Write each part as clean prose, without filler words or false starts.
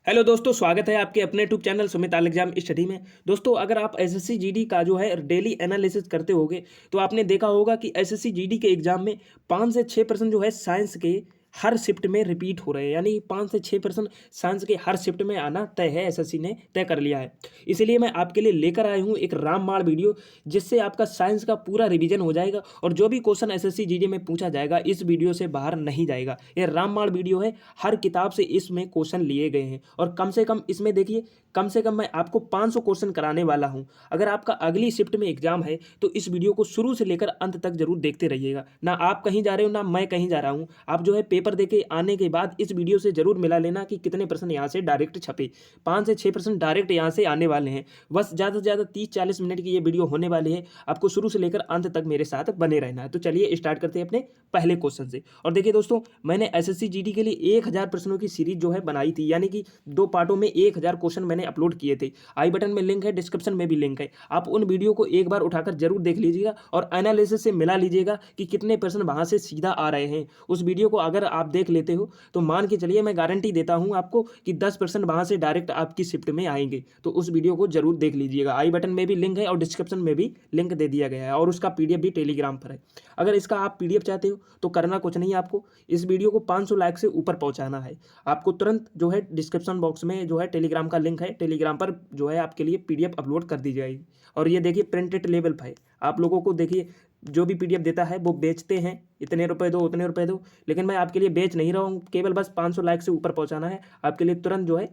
Hello दोस्तों, स्वागत है आपके अपने यूट्यूब चैनल सुमित आल एग्जाम स्टडी में। दोस्तों, अगर आप एसएससी जीडी का जो है डेली एनालिसिस करते होगे तो आपने देखा होगा कि एसएससी जीडी के एग्जाम में 5 से 6% जो है साइंस के हर शिफ्ट में रिपीट हो रहे हैं। यानी 5 से 6% साइंस के हर शिफ्ट में आना तय है, एसएससी ने तय कर लिया है। इसलिए मैं आपके लिए लेकर आया हूँ एक रामबाण वीडियो, जिससे आपका साइंस का पूरा रिवीजन हो जाएगा और जो भी क्वेश्चन एसएससी जीडी में पूछा जाएगा इस वीडियो से बाहर नहीं जाएगा। यह रामबाण वीडियो है, हर किताब से इसमें क्वेश्चन लिए गए हैं और कम से कम इसमें देखिए, कम से कम मैं आपको 500 क्वेश्चन कराने वाला हूं। अगर आपका अगली शिफ्ट में एग्जाम है तो इस वीडियो को शुरू से लेकर अंत तक जरूर देखते रहिएगा। ना आप कहीं जा रहे हो ना मैं कहीं जा रहा हूं। आप जो है पेपर देके आने के बाद इस वीडियो से जरूर मिला लेना कि कितने परसेंट यहाँ से डायरेक्ट छपे। 5 से 6% डायरेक्ट यहाँ से आने वाले हैं। बस ज़्यादा से ज़्यादा 30-40 मिनट की ये वीडियो होने वाली है। आपको शुरू से लेकर अंत तक मेरे साथ बने रहना है। तो चलिए स्टार्ट करते हैं अपने पहले क्वेश्चन से। और देखिए दोस्तों, मैंने एसएससी जीडी के लिए 1000 प्रश्नों की सीरीज जो है बनाई थी, यानी कि 2 पार्टों में 1000 क्वेश्चन मैंने अपलोड किए थे। आई बटन में लिंक है, डिस्क्रिप्शन में भी लिंक है। आप उन वीडियो को एक बार उठाकर जरूर देख लीजिएगा और एनालिसिस से मिला लीजिएगा कि कितने परसेंट वहां से सीधा आ रहे हैं। उस वीडियो को अगर आप देख लेते हो तो मान के चलिए, मैं गारंटी देता हूं आपको कि 10% वहां से डायरेक्ट आपकी शिफ्ट में आएंगे। तो उस वीडियो को जरूर देख लीजिएगा। आई बटन में भी लिंक है और डिस्क्रिप्शन में भी लिंक दे दिया गया है और उसका पीडीएफ भी टेलीग्राम पर है। अगर इसका आप पीडीएफ चाहते हो तो करना कुछ नहीं है, आपको इस वीडियो को 500 लाइक से ऊपर पहुंचाना है। आपको तुरंत जो है डिस्क्रिप्शन बॉक्स में जो है टेलीग्राम का लिंक है, टेलीग्राम पर जो है आपके लिए पीडीएफ अपलोड कर दी जाएगी। और ये देखिए, प्रिंटेड लेवल पर है। आप लोगों को देखिए, जो भी पीडीएफ देता है वो बेचते हैं, इतने रुपए दो उतने रुपए दो, लेकिन मैं आपके लिए बेच नहीं रहा हूँ। केवल बस 500 लाइक से ऊपर पहुंचाना है, आपके लिए तुरंत जो है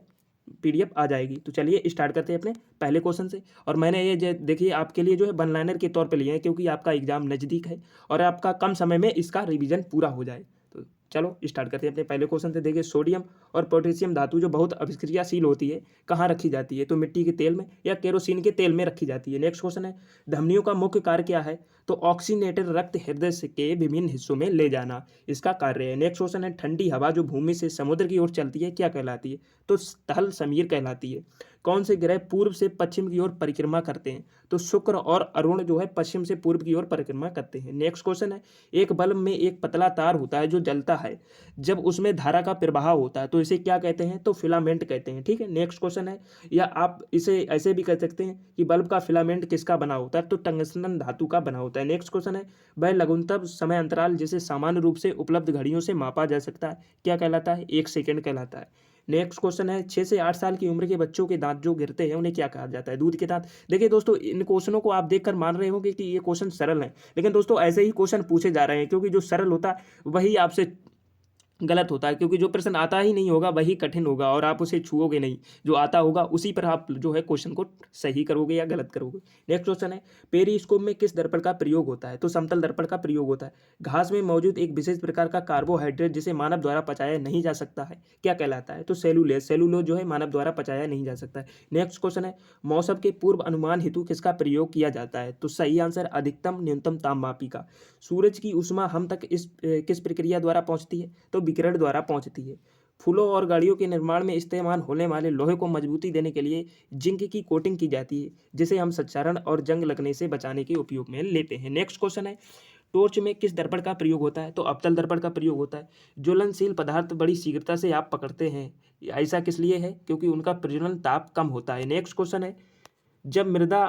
पीडीएफ आ जाएगी। तो चलिए स्टार्ट करते हैं अपने पहले क्वेश्चन से। और मैंने ये देखिए आपके लिए जो है वन लाइनर के तौर पे लिए हैं, क्योंकि आपका एग्जाम नज़दीक है और आपका कम समय में इसका रिवीजन पूरा हो जाए। तो चलो स्टार्ट करते हैं अपने पहले क्वेश्चन से। देखिए, सोडियम और पोटेशियम धातु जो बहुत अभिक्रियाशील होती है, कहाँ रखी जाती है? तो मिट्टी के तेल में या केरोसिन के तेल में रखी जाती है। नेक्स्ट क्वेश्चन है, धमनियों का मुख्य कार्य क्या है? तो ऑक्सीनेटेड रक्त हृदय के विभिन्न हिस्सों में ले जाना इसका कार्य है। नेक्स्ट क्वेश्चन है, ठंडी हवा जो भूमि से समुद्र की ओर चलती है क्या कहलाती है? तो स्थल समीर कहलाती है। कौन से ग्रह पूर्व से पश्चिम की ओर परिक्रमा करते हैं? तो शुक्र और अरुण जो है पश्चिम से पूर्व की ओर परिक्रमा करते हैं। नेक्स्ट क्वेश्चन है, एक बल्ब में एक पतला तार होता है जो जलता है जब उसमें धारा का प्रवाह होता है, तो इसे क्या कहते हैं? तो फिलामेंट कहते हैं। ठीक है। नेक्स्ट क्वेश्चन है, या आप इसे ऐसे भी कह सकते हैं कि बल्ब का फिलामेंट किसका बना होता है? तो टंगस्टन धातु का बना होता है। नेक्स्ट क्वेश्चन है, वह लघुतम समय अंतराल जिसे सामान्य रूप से उपलब्ध घड़ियों से मापा जा सकता है क्या कहलाता है? 1 सेकंड कहलाता है। नेक्स्ट क्वेश्चन है, 6 से 8 साल की उम्र के बच्चों के दांत जो गिरते हैं उन्हें क्या कहा जाता है? दूध के दांत। देखिए दोस्तों, इन क्वेश्चनों को आप देखकर मान रहे होंगे कि ये क्वेश्चन सरल हैं, लेकिन दोस्तों ऐसे ही क्वेश्चन पूछे जा रहे हैं, क्योंकि जो सरल होता है वही आपसे गलत होता है, क्योंकि जो प्रश्न आता ही नहीं होगा वही कठिन होगा और आप उसे छुओगे नहीं। जो आता होगा उसी पर आप जो है क्वेश्चन को सही करोगे या गलत करोगे। नेक्स्ट क्वेश्चन है, पेरिस्कोप में किस दर्पण का प्रयोग होता है? तो समतल दर्पण का प्रयोग होता है। घास में मौजूद एक विशेष प्रकार का कार्बोहाइड्रेट जिसे मानव द्वारा पचाया नहीं जा सकता है क्या कहलाता है? तो सेलुलोज। सेलुलोज जो है मानव द्वारा पचाया नहीं जा सकता है। नेक्स्ट क्वेश्चन है, मौसम के पूर्व अनुमान हेतु किसका प्रयोग किया जाता है? तो सही आंसर अधिकतम न्यूनतम तापमापी का। सूरज की ऊष्मा हम तक इस किस प्रक्रिया द्वारा पहुंचती है? तो विकिरण द्वारा पहुंचती है। फूलों और गाड़ियों के निर्माण में इस्तेमाल होने वाले लोहे को मजबूती देने के लिए जिंक की कोटिंग की जाती है, जिसे हम संक्षारण और जंग लगने से बचाने के उपयोग में लेते हैं। नेक्स्ट क्वेश्चन है, टॉर्च में किस दर्पण का प्रयोग होता है? तो अवतल दर्पण का प्रयोग होता है। ज्वलनशील पदार्थ बड़ी शीघ्रता से आप पकड़ते हैं, ऐसा किस लिए है? क्योंकि उनका प्रज्वलन ताप कम होता है। नेक्स्ट क्वेश्चन है, जब मृदा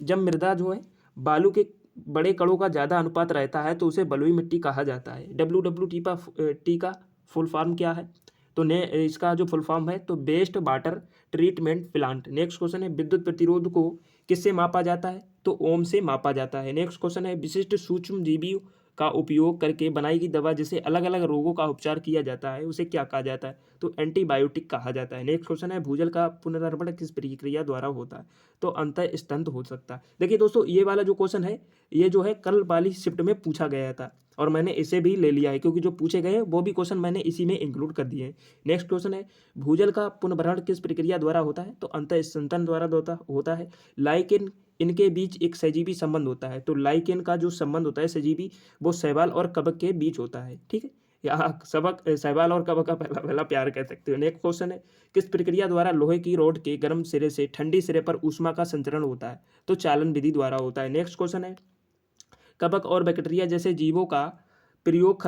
जब मृदा जो है बालू के बड़े कणों का ज़्यादा अनुपात रहता है तो उसे बलुई मिट्टी कहा जाता है। WWT का फुल फॉर्म क्या है? तो ने इसका जो फुल फॉर्म है तो best water treatment plant. Next question है, विद्युत प्रतिरोध को किससे मापा जाता है? तो ओम से मापा जाता है। नेक्स्ट क्वेश्चन है, विशिष्ट सूक्ष्म जीवियों का उपयोग करके बनाई गई दवा जिसे अलग अलग रोगों का उपचार किया जाता है उसे क्या कहा जाता है? तो एंटीबायोटिक कहा जाता है। नेक्स्ट क्वेश्चन है, भूजल का पुनर्भरण किस प्रक्रिया द्वारा होता है? तो अंतः स्तंत हो सकता है। देखिए दोस्तों, ये वाला जो क्वेश्चन है ये जो है कल वाली शिफ्ट में पूछा गया था और मैंने इसे भी ले लिया है, क्योंकि जो पूछे गए वो भी क्वेश्चन मैंने इसी में इंक्लूड कर दिए हैं। नेक्स्ट क्वेश्चन है, भूजल का पुनर्भरण किस प्रक्रिया द्वारा होता है? तो अंतः स्तंतन द्वारा होता है। लाइकेन, इनके बीच एक सजीवी संबंध होता है। तो लाइकेन का जो संबंध होता है सजीवी, वो शैवाल और कवक के बीच होता है। ठीक है, या सबक शैवाल और कवक का पहला पहला प्यार कह सकते हो। नेक्स्ट क्वेश्चन है, किस प्रक्रिया द्वारा लोहे की रॉड के गर्म सिरे से ठंडी सिरे पर ऊष्मा का संचरण होता है? तो चालन विधि द्वारा होता है। नेक्स्ट क्वेश्चन है, कवक और बैक्टीरिया जैसे जीवों का प्रयोग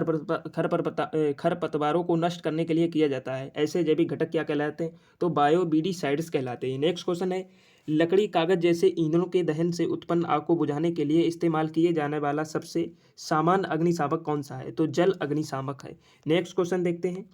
खरपतवारों को नष्ट करने के लिए किया जाता है। ऐसे जैविक घटक क्या कहलाते हैं? तो बायोवीडिसाइड्स कहलाते हैं। नेक्स्ट क्वेश्चन है, लकड़ी, कागज जैसे ईंधनों के दहन से उत्पन्न आग को बुझाने के लिए इस्तेमाल किए जाने वाला सबसे सामान्य अग्निशामक कौन सा है? तो जल अग्निशामक है। नेक्स्ट क्वेश्चन देखते हैं।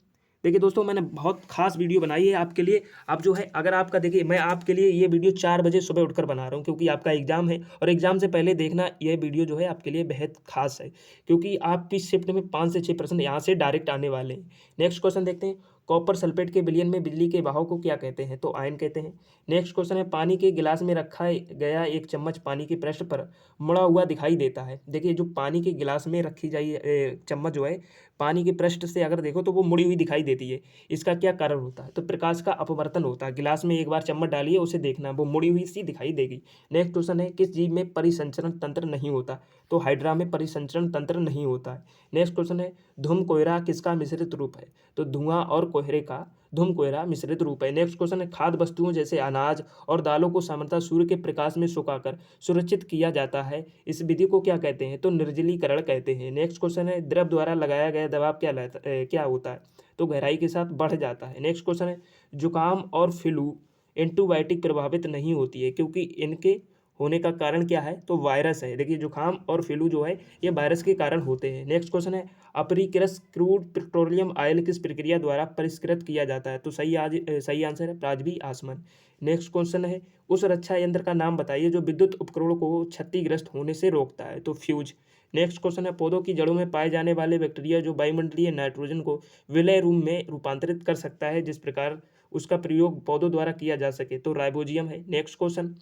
देखिए दोस्तों, मैंने बहुत खास वीडियो बनाई है आपके लिए। आप जो है, अगर आपका, देखिए मैं आपके लिए ये वीडियो 4 बजे सुबह उठकर बना रहा हूँ, क्योंकि आपका एग्जाम है और एग्जाम से पहले देखना ये वीडियो जो है आपके लिए बेहद खास है, क्योंकि आपकी शिफ्ट में 5 से 6% यहाँ से डायरेक्ट आने वाले हैं। नेक्स्ट क्वेश्चन देखते हैं, कॉपर सल्फेट के विलयन में बिजली के बहाव को क्या कहते हैं? तो आयन कहते हैं। नेक्स्ट क्वेश्चन है, पानी के गिलास में रखा गया एक चम्मच पानी के पृष्ठ पर मुड़ा हुआ दिखाई देता है। देखिए, जो पानी के गिलास में रखी जाए चम्मच जो है, पानी के पृष्ठ से अगर देखो तो वो मुड़ी हुई दिखाई देती है। इसका क्या कारण होता है? तो प्रकाश का अपवर्तन होता है। गिलास में एक बार चम्मच डालिए, उसे देखना, वो मुड़ी हुई सी दिखाई देगी। नेक्स्ट क्वेश्चन है, किस जीव में परिसंचरण तंत्र नहीं होता? तो हाइड्रा में परिसंचरण तंत्र नहीं होता है। नेक्स्ट क्वेश्चन है, धूम कोहरा किसका मिश्रित रूप है? तो धुआं और कोहरे का धूम कोहरा मिश्रित रूप है। नेक्स्ट क्वेश्चन है, खाद्य वस्तुओं जैसे अनाज और दालों को सामान्यतः सूर्य के प्रकाश में सुखाकर सुरक्षित किया जाता है। इस विधि को क्या कहते हैं? तो निर्जलीकरण कहते हैं। नेक्स्ट क्वेश्चन है, द्रव द्वारा लगाया गया दबाव क्या होता है? तो गहराई के साथ बढ़ जाता है। नेक्स्ट क्वेश्चन है, जुकाम और फ्लू एंटीबायोटिक प्रभावित नहीं होती है, क्योंकि इनके होने का कारण क्या है? तो वायरस है। देखिए, जुकाम और फ्लू जो है ये वायरस के कारण होते हैं। नेक्स्ट क्वेश्चन है, अपरिकृत क्रूड पेट्रोलियम ऑयल किस प्रक्रिया द्वारा परिष्कृत किया जाता है? तो सही आंसर है प्राजवी आसमन। नेक्स्ट क्वेश्चन है, उस रक्षा यंत्र का नाम बताइए जो विद्युत उपकरणों को क्षतिग्रस्त होने से रोकता है। तो फ्यूज। नेक्स्ट क्वेश्चन है, पौधों की जड़ों में पाए जाने वाले बैक्टीरिया जो वायुमंडलीय नाइट्रोजन को विलय रूप में रूपांतरित कर सकता है, जिस प्रकार उसका प्रयोग पौधों द्वारा किया जा सके। तो राइबोजियम है। नेक्स्ट क्वेश्चन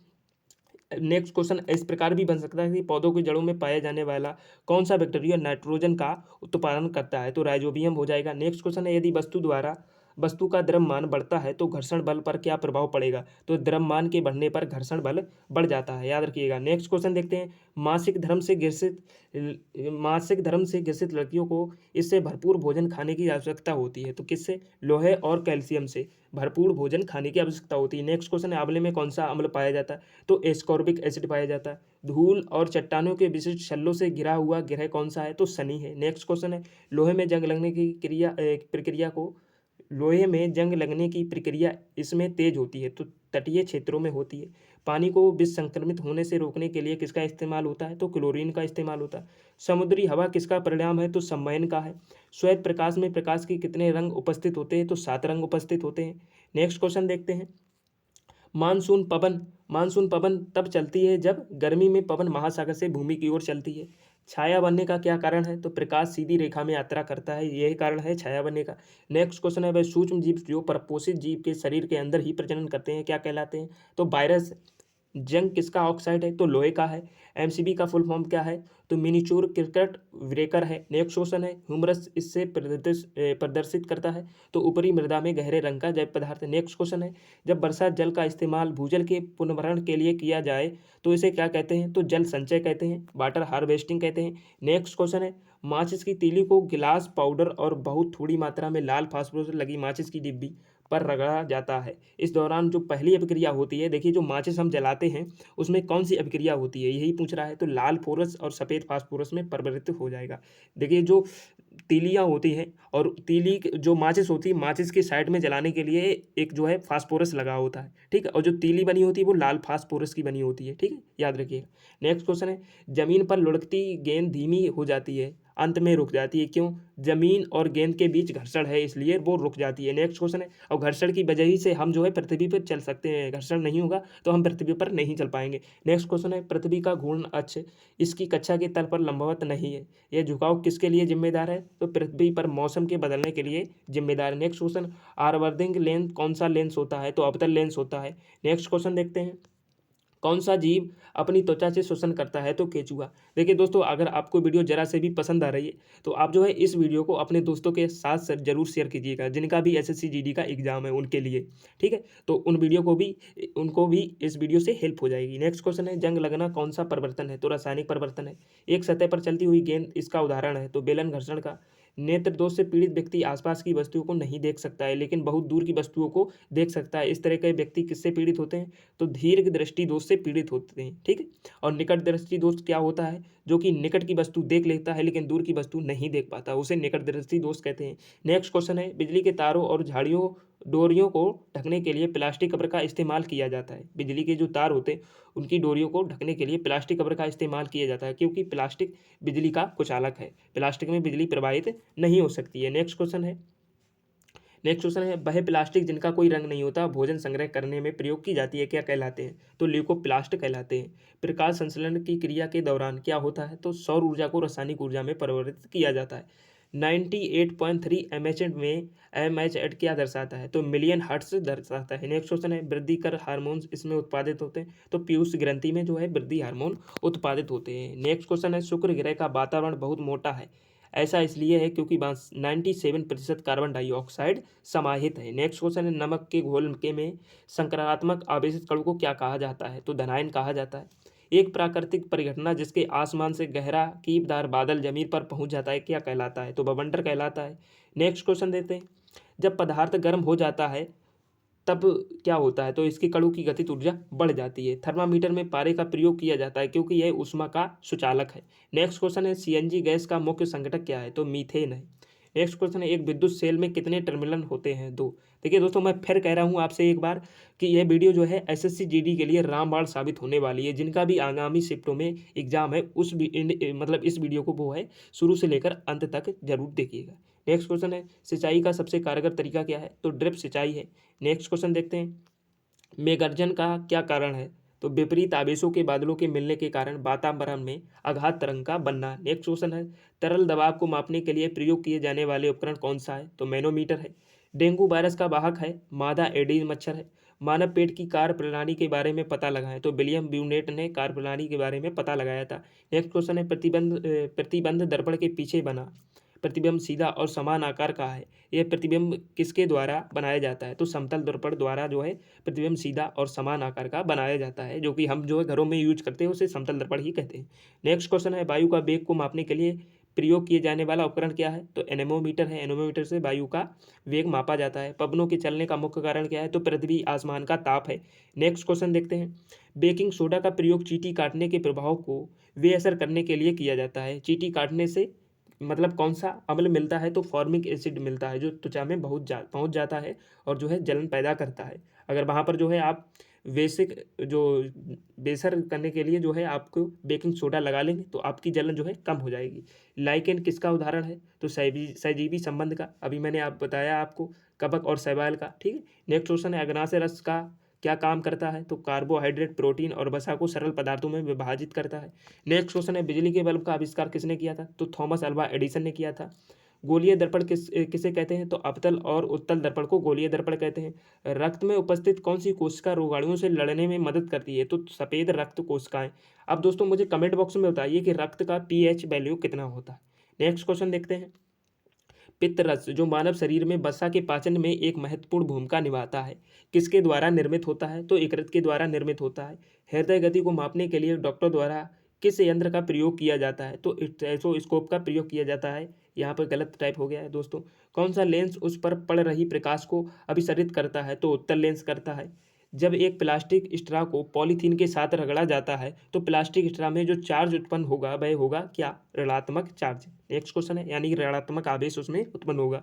इस प्रकार भी बन सकता है कि पौधों की जड़ों में पाया जाने वाला कौन सा बैक्टीरिया नाइट्रोजन का उत्पादन करता है? तो राइजोबियम हो जाएगा। नेक्स्ट क्वेश्चन है, यदि वस्तु का द्रव्यमान बढ़ता है तो घर्षण बल पर क्या प्रभाव पड़ेगा? तो द्रव्यमान के बढ़ने पर घर्षण बल बढ़ जाता है, याद रखिएगा। नेक्स्ट क्वेश्चन देखते हैं, मासिक धर्म से ग्रसित लड़कियों को इससे भरपूर भोजन खाने की आवश्यकता होती है। तो किससे? लोहे और कैल्शियम से भरपूर भोजन खाने की आवश्यकता होती है। नेक्स्ट क्वेश्चन है, आंवले में कौन सा अम्ल पाया जाता है? तो एस्कॉर्बिक एसिड पाया जाता है। धूल और चट्टानों के विशिष्ट छल्लों से घिरा हुआ ग्रह कौन सा है? तो शनि है। नेक्स्ट क्वेश्चन है, लोहे में जंग लगने की प्रक्रिया इसमें तेज होती है, तो तटीय क्षेत्रों में होती है। पानी को विसंक्रमित होने से रोकने के लिए किसका इस्तेमाल होता है? तो क्लोरीन का इस्तेमाल होता है। समुद्री हवा किसका परिणाम है? तो संवहन का है। श्वेत प्रकाश में प्रकाश के कितने रंग उपस्थित होते हैं? तो 7 रंग उपस्थित होते हैं। नेक्स्ट क्वेश्चन देखते हैं, मानसून पवन तब चलती है जब गर्मी में पवन महासागर से भूमि की ओर चलती है। छाया बनने का क्या कारण है? तो प्रकाश सीधी रेखा में यात्रा करता है, यही कारण है छाया बनने का। नेक्स्ट क्वेश्चन है, वह सूक्ष्म जीव जो परपोषित जीव के शरीर के अंदर ही प्रजनन करते हैं क्या कहलाते हैं? तो वायरस। जंग किसका ऑक्साइड है? तो लोहे का है। एमसीबी का फुल फॉर्म क्या है? तो मिनीचूर क्रिकेट ब्रेकर है। नेक्स्ट क्वेश्चन है, ह्यूमरस इससे प्रदर्शित करता है, तो ऊपरी मृदा में गहरे रंग का जैव पदार्थ है। नेक्स्ट क्वेश्चन है, जब वर्षा जल का इस्तेमाल भूजल के पुनर्भरण के लिए किया जाए तो इसे क्या कहते हैं? तो जल संचय कहते हैं, वाटर हार्वेस्टिंग कहते हैं। नेक्स्ट क्वेश्चन है, माचिस की तीली को गिलास पाउडर और बहुत थोड़ी मात्रा में लाल फास्फोरस लगी माचिस की डिब्बी पर रगड़ा जाता है। इस दौरान जो पहली अभिक्रिया होती है, देखिए जो माचिस हम जलाते हैं उसमें कौन सी अभिक्रिया होती है, यही पूछ रहा है। तो लाल फोरस और सफ़ेद फास्फोरस में परिवर्तित हो जाएगा। देखिए, जो तीलियाँ होती हैं और तीली जो माचिस होती है, माचिस के साइड में जलाने के लिए एक जो है फास्फोरस लगा होता है, ठीक है, और जो तीली बनी होती है वो लाल फास्फोरस की बनी होती है, ठीक है, याद रखिएगा। नेक्स्ट क्वेश्चन है, जमीन पर लुढ़कती गेंद धीमी हो जाती है, अंत में रुक जाती है, क्यों? जमीन और गेंद के बीच घर्षण है, इसलिए वो रुक जाती है। नेक्स्ट क्वेश्चन है, और घर्षण की वजह ही से हम जो है पृथ्वी पर चल सकते हैं, घर्षण नहीं होगा तो हम पृथ्वी पर नहीं चल पाएंगे। नेक्स्ट क्वेश्चन है, पृथ्वी का घूर्ण अक्ष इसकी कक्षा के तल पर लंबवत नहीं है, यह झुकाव किसके लिए जिम्मेदार है? तो पृथ्वी पर मौसम के बदलने के लिए जिम्मेदार है। नेक्स्ट क्वेश्चन, आवर्धिंग लेंस कौन सा लेंस होता है? तो अवतल लेंस होता है। नेक्स्ट क्वेश्चन देखते हैं, कौन सा जीव अपनी त्वचा से श्वसन करता है? तो केचुआ। देखिए दोस्तों, अगर आपको वीडियो जरा से भी पसंद आ रही है तो आप जो है इस वीडियो को अपने दोस्तों के साथ जरूर शेयर कीजिएगा, जिनका भी एसएससी जीडी का एग्जाम है उनके लिए, ठीक है, तो उनको भी इस वीडियो से हेल्प हो जाएगी। नेक्स्ट क्वेश्चन है, जंग लगना कौन सा परिवर्तन है? तो रासायनिक परिवर्तन है। एक सतह पर चलती हुई गेंद इसका उदाहरण है, तो बेलन घर्षण का। नेत्र दोष से पीड़ित व्यक्ति आसपास की वस्तुओं को नहीं देख सकता है, लेकिन बहुत दूर की वस्तुओं को देख सकता है। इस तरह के व्यक्ति किससे पीड़ित होते हैं? तो दीर्घ दृष्टि दोष से पीड़ित होते हैं, ठीक है। और निकट दृष्टि दोष क्या होता है? जो कि निकट की वस्तु देख लेता है लेकिन दूर की वस्तु नहीं देख पाता, उसे निकट दृष्टि दोष कहते हैं। नेक्स्ट क्वेश्चन है, बिजली के तारों और झाड़ियों डोरियों को ढकने के लिए प्लास्टिक कवर का इस्तेमाल किया जाता है। बिजली के जो तार होते हैं उनकी डोरियों को ढकने के लिए प्लास्टिक कवर का इस्तेमाल किया जाता है, क्योंकि प्लास्टिक बिजली का कुचालक है, प्लास्टिक में बिजली प्रवाहित नहीं हो सकती है। नेक्स्ट क्वेश्चन है, वह प्लास्टिक जिनका कोई रंग नहीं होता भोजन संग्रह करने में प्रयोग की जाती है, क्या कहलाते हैं? तो ल्यूकोप्लास्ट कहलाते हैं। प्रकाश संश्लेषण की क्रिया के दौरान क्या होता है? तो सौर ऊर्जा को रासायनिक ऊर्जा में परिवर्तित किया जाता है। 98.3 mH में mH क्या दर्शाता है? तो मिलियन हर्ट्ज दर्शाता है। नेक्स्ट क्वेश्चन है, वृद्धि कर हार्मोन्स इसमें उत्पादित होते हैं, तो पीयूष ग्रंथि में जो है वृद्धि हार्मोन उत्पादित होते हैं। नेक्स्ट क्वेश्चन है, शुक्र ग्रह का वातावरण बहुत मोटा है, ऐसा इसलिए है क्योंकि 97% कार्बन डाइऑक्साइड समाहित है। नेक्स्ट क्वेश्चन है, नमक के घोल के में संक्रात्मक आवेशित कणों को क्या कहा जाता है? तो धनायन कहा जाता है। एक प्राकृतिक परिघटना जिसके आसमान से गहरा कीपदार बादल जमीन पर पहुंच जाता है, क्या कहलाता है? तो बवंडर कहलाता है। नेक्स्ट क्वेश्चन देते हैं, जब पदार्थ गर्म हो जाता है तब क्या होता है? तो इसकी कणों की गतिज ऊर्जा बढ़ जाती है। थर्मामीटर में पारे का प्रयोग किया जाता है क्योंकि यह ऊष्मा का सुचालक है। नेक्स्ट क्वेश्चन है, सीएनजी गैस का मुख्य संघटक क्या है? तो मीथेन है। नेक्स्ट क्वेश्चन है, एक विद्युत सेल में कितने टर्मिनल होते हैं? 2। देखिए दोस्तों, मैं फिर कह रहा हूँ आपसे एक बार कि यह वीडियो जो है एसएससी जीडी के लिए रामबाण साबित होने वाली है। जिनका भी आगामी शिफ्टों में एग्जाम है मतलब इस वीडियो को वो है शुरू से लेकर अंत तक जरूर देखिएगा। नेक्स्ट क्वेश्चन है, सिंचाई का सबसे कारगर तरीका क्या है? तो ड्रिप सिंचाई है। नेक्स्ट क्वेश्चन देखते हैं, मेघगर्जन का क्या कारण है? तो विपरीत आवेशों के बादलों के मिलने के कारण वातावरण में आघात तरंग का बनना। नेक्स्ट क्वेश्चन है, तरल दबाव को मापने के लिए प्रयोग किए जाने वाले उपकरण कौन सा है? तो मैनोमीटर है। डेंगू वायरस का वाहक है मादा एडीज मच्छर है। मानव पेट की कार्य प्रणाली के बारे में पता लगाएं, तो विलियम ब्यूनेट ने कार्य प्रणाली के बारे में पता लगाया था। नेक्स्ट क्वेश्चन है, प्रतिबंध दर्पण के पीछे बना प्रतिबिंब सीधा और समान आकार का है, यह प्रतिबिंब किसके द्वारा बनाया जाता है? तो समतल दर्पण द्वारा जो है प्रतिबिंब सीधा और समान आकार का बनाया जाता है, जो कि हम जो है घरों में यूज करते हैं उसे समतल दर्पण ही कहते हैं। नेक्स्ट क्वेश्चन है, वायु का वेग को मापने के लिए प्रयोग किए जाने वाला उपकरण क्या है? तो एनेमोमीटर है। एनेमोमीटर से वायु का वेग मापा जाता है। पवनों के चलने का मुख्य कारण क्या है? तो पृथ्वी आसमान का ताप है। नेक्स्ट क्वेश्चन देखते हैं, बेकिंग सोडा का प्रयोग चींटी काटने के प्रभाव को बेअसर करने के लिए किया जाता है। चींटी काटने से मतलब कौन सा अम्ल मिलता है? तो फॉर्मिक एसिड मिलता है, जो त्वचा में पहुंच जाता है और जो है जलन पैदा करता है। अगर वहाँ पर जो है आप बेसिक जो बेसर करने के लिए जो है आपको बेकिंग सोडा लगा लेंगे तो आपकी जलन जो है कम हो जाएगी। लाइकेन किसका उदाहरण है? तो सहजीवी संबंध का, अभी मैंने आप बताया आपको, कवक और शैवाल का, ठीक है। नेक्स्ट क्वेश्चन है, अग्नाशय रस का क्या काम करता है? तो कार्बोहाइड्रेट, प्रोटीन और वसा को सरल पदार्थों में विभाजित करता है। नेक्स्ट क्वेश्चन है, बिजली के बल्ब का आविष्कार किसने किया था? तो थॉमस अल्वा एडिसन ने किया था। गोलीय दर्पण किसे कहते हैं? तो अवतल और उत्तल दर्पण को गोलीय दर्पण कहते हैं। रक्त में उपस्थित कौन सी कोशिका रोगाणुओं से लड़ने में मदद करती है? तो सफेद रक्त कोशिकाएं। अब दोस्तों मुझे कमेंट बॉक्स में बताइए कि रक्त का पीएच वैल्यू कितना होता है। नेक्स्ट क्वेश्चन देखते हैं, पित्तरस जो मानव शरीर में वसा के पाचन में एक महत्वपूर्ण भूमिका निभाता है, किसके द्वारा निर्मित होता है? तो यकृत के द्वारा निर्मित होता है। हृदय गति को मापने के लिए डॉक्टर द्वारा किस यंत्र का प्रयोग किया जाता है? तो स्टेथोस्कोप का प्रयोग किया जाता है। यहाँ पर गलत टाइप हो गया है दोस्तों। कौन सा लेंस उस पर पड़ रही प्रकाश को अभिसरित करता है? तो उत्तल लेंस करता है। जब एक प्लास्टिक स्ट्रा को पॉलीथीन के साथ रगड़ा जाता है तो प्लास्टिक स्ट्रा में जो चार्ज उत्पन्न होगा वह होगा क्या? ऋणात्मक चार्ज। नेक्स्ट क्वेश्चन है, यानी कि ऋणात्मक आवेश उसमें उत्पन्न होगा।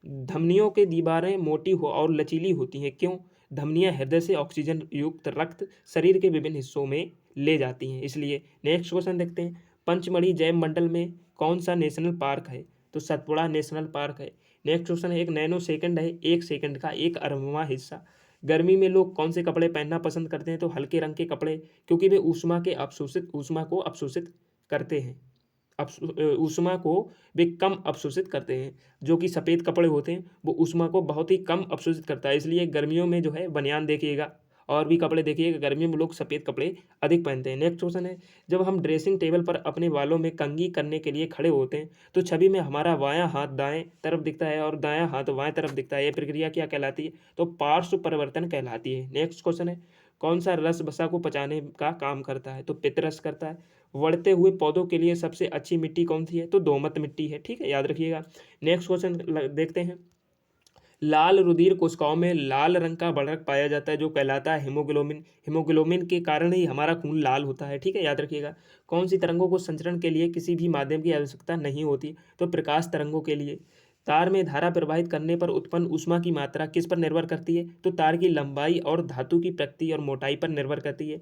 धमनियों की दीवारें मोटी हो और लचीली होती हैं, क्यों? धमनियां हृदय से ऑक्सीजन युक्त रक्त शरीर के विभिन्न हिस्सों में ले जाती हैं, इसलिए। नेक्स्ट क्वेश्चन देखते हैं, पंचमढ़ी जैव मंडल में कौन सा नेशनल पार्क है? तो सतपुड़ा नेशनल पार्क है। नेक्स्ट क्वेश्चन है, एक नैनो सेकंड है 1 सेकंड का 1/100वां हिस्सा। गर्मी में लोग कौन से कपड़े पहनना पसंद करते हैं? तो हल्के रंग के कपड़े, क्योंकि वे ऊष्मा को अवशोषित करते हैं। ऊष्मा को वे कम अवशोषित करते हैं। जो कि सफ़ेद कपड़े होते हैं वो ऊष्मा को बहुत ही कम अवशोषित करता है, इसलिए गर्मियों में जो है बनियान देखिएगा और भी कपड़े देखिएगा, गर्मियों में लोग सफ़ेद कपड़े अधिक पहनते हैं। नेक्स्ट क्वेश्चन है, जब हम ड्रेसिंग टेबल पर अपने बालों में कंघी करने के लिए खड़े होते हैं तो छवि में हमारा बायां हाथ दाएं तरफ दिखता है और दायां हाथ बाएं तरफ दिखता है, यह प्रक्रिया क्या कहलाती है? तो पार्श्व परिवर्तन कहलाती है। नेक्स्ट क्वेश्चन है, कौन सा रस वसा को पचाने का काम करता है? तो पित्त रस करता है। बढ़ते हुए पौधों के लिए सबसे अच्छी मिट्टी कौन सी है? तो दोमट मिट्टी है, ठीक है, याद रखिएगा। नेक्स्ट क्वेश्चन देखते हैं। लाल रुधिर कोशिकाओं में लाल रंग का बढ़क पाया जाता है जो कहलाता है हीमोग्लोबिन। हीमोग्लोबिन के कारण ही हमारा खून लाल होता है, ठीक है, याद रखिएगा। कौन सी तरंगों को संचरण के लिए किसी भी माध्यम की आवश्यकता नहीं होती? तो प्रकाश तरंगों के लिए। तार में धारा प्रवाहित करने पर उत्पन्न ऊष्मा की मात्रा किस पर निर्भर करती है? तो तार की लंबाई और धातु की प्रकृति और मोटाई पर निर्भर करती है।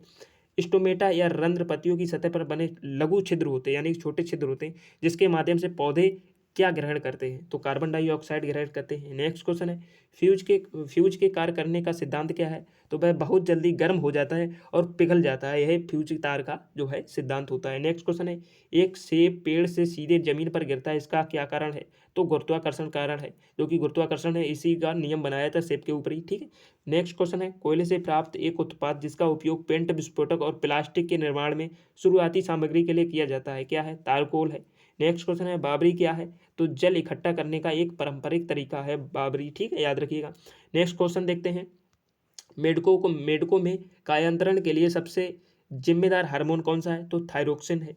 स्टोमेटा या रंध्र पत्तियों की सतह पर बने लघु छिद्र होते हैं, यानी छोटे छिद्र होते हैं, जिसके माध्यम से पौधे क्या ग्रहण करते हैं? तो कार्बन डाइऑक्साइड ग्रहण करते हैं। नेक्स्ट क्वेश्चन है, फ्यूज के कार्य करने का सिद्धांत क्या है? तो वह बहुत जल्दी गर्म हो जाता है और पिघल जाता है, यह फ्यूज तार का जो है सिद्धांत होता है। नेक्स्ट क्वेश्चन है, एक सेब पेड़ से सीधे जमीन पर गिरता है, इसका क्या कारण है? तो गुरुत्वाकर्षण कारण है, जो कि गुरुत्वाकर्षण है, इसी का नियम बनाया था सेब के ऊपर ही, ठीक है। नेक्स्ट क्वेश्चन है, कोयले से प्राप्त एक उत्पाद जिसका उपयोग पेंट, विस्फोटक और प्लास्टिक के निर्माण में शुरुआती सामग्री के लिए किया जाता है, क्या है? तारकोल है। नेक्स्ट क्वेश्चन है, बाबरी क्या है? तो जल इकट्ठा करने का एक पारंपरिक तरीका है बाबरी, ठीक है, याद रखिएगा। नेक्स्ट क्वेश्चन देखते हैं, मेढकों में कायांतरण के लिए सबसे जिम्मेदार हार्मोन कौन सा है? तो थायरोक्सिन है।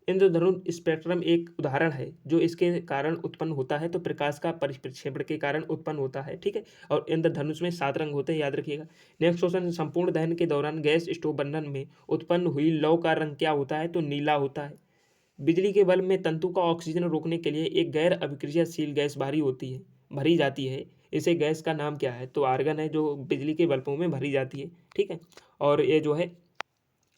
इंद्रधनुष स्पेक्ट्रम एक उदाहरण है जो इसके कारण उत्पन्न होता है, तो प्रकाश का परिक्षेपण के कारण उत्पन्न होता है, ठीक है। और इंद्रधनुष में 7 रंग होते हैं, याद रखिएगा। नेक्स्ट क्वेश्चन, संपूर्ण दहन के दौरान गैस स्टोव बंधन में उत्पन्न हुई लौ का रंग क्या होता है? तो नीला होता है। बिजली के बल्ब में तंतु का ऑक्सीजन रोकने के लिए एक गैर अभिक्रियाशील गैस भरी जाती है, इसे गैस का नाम क्या है? तो आर्गन है, जो बिजली के बल्बों में भरी जाती है, ठीक है। और ये जो है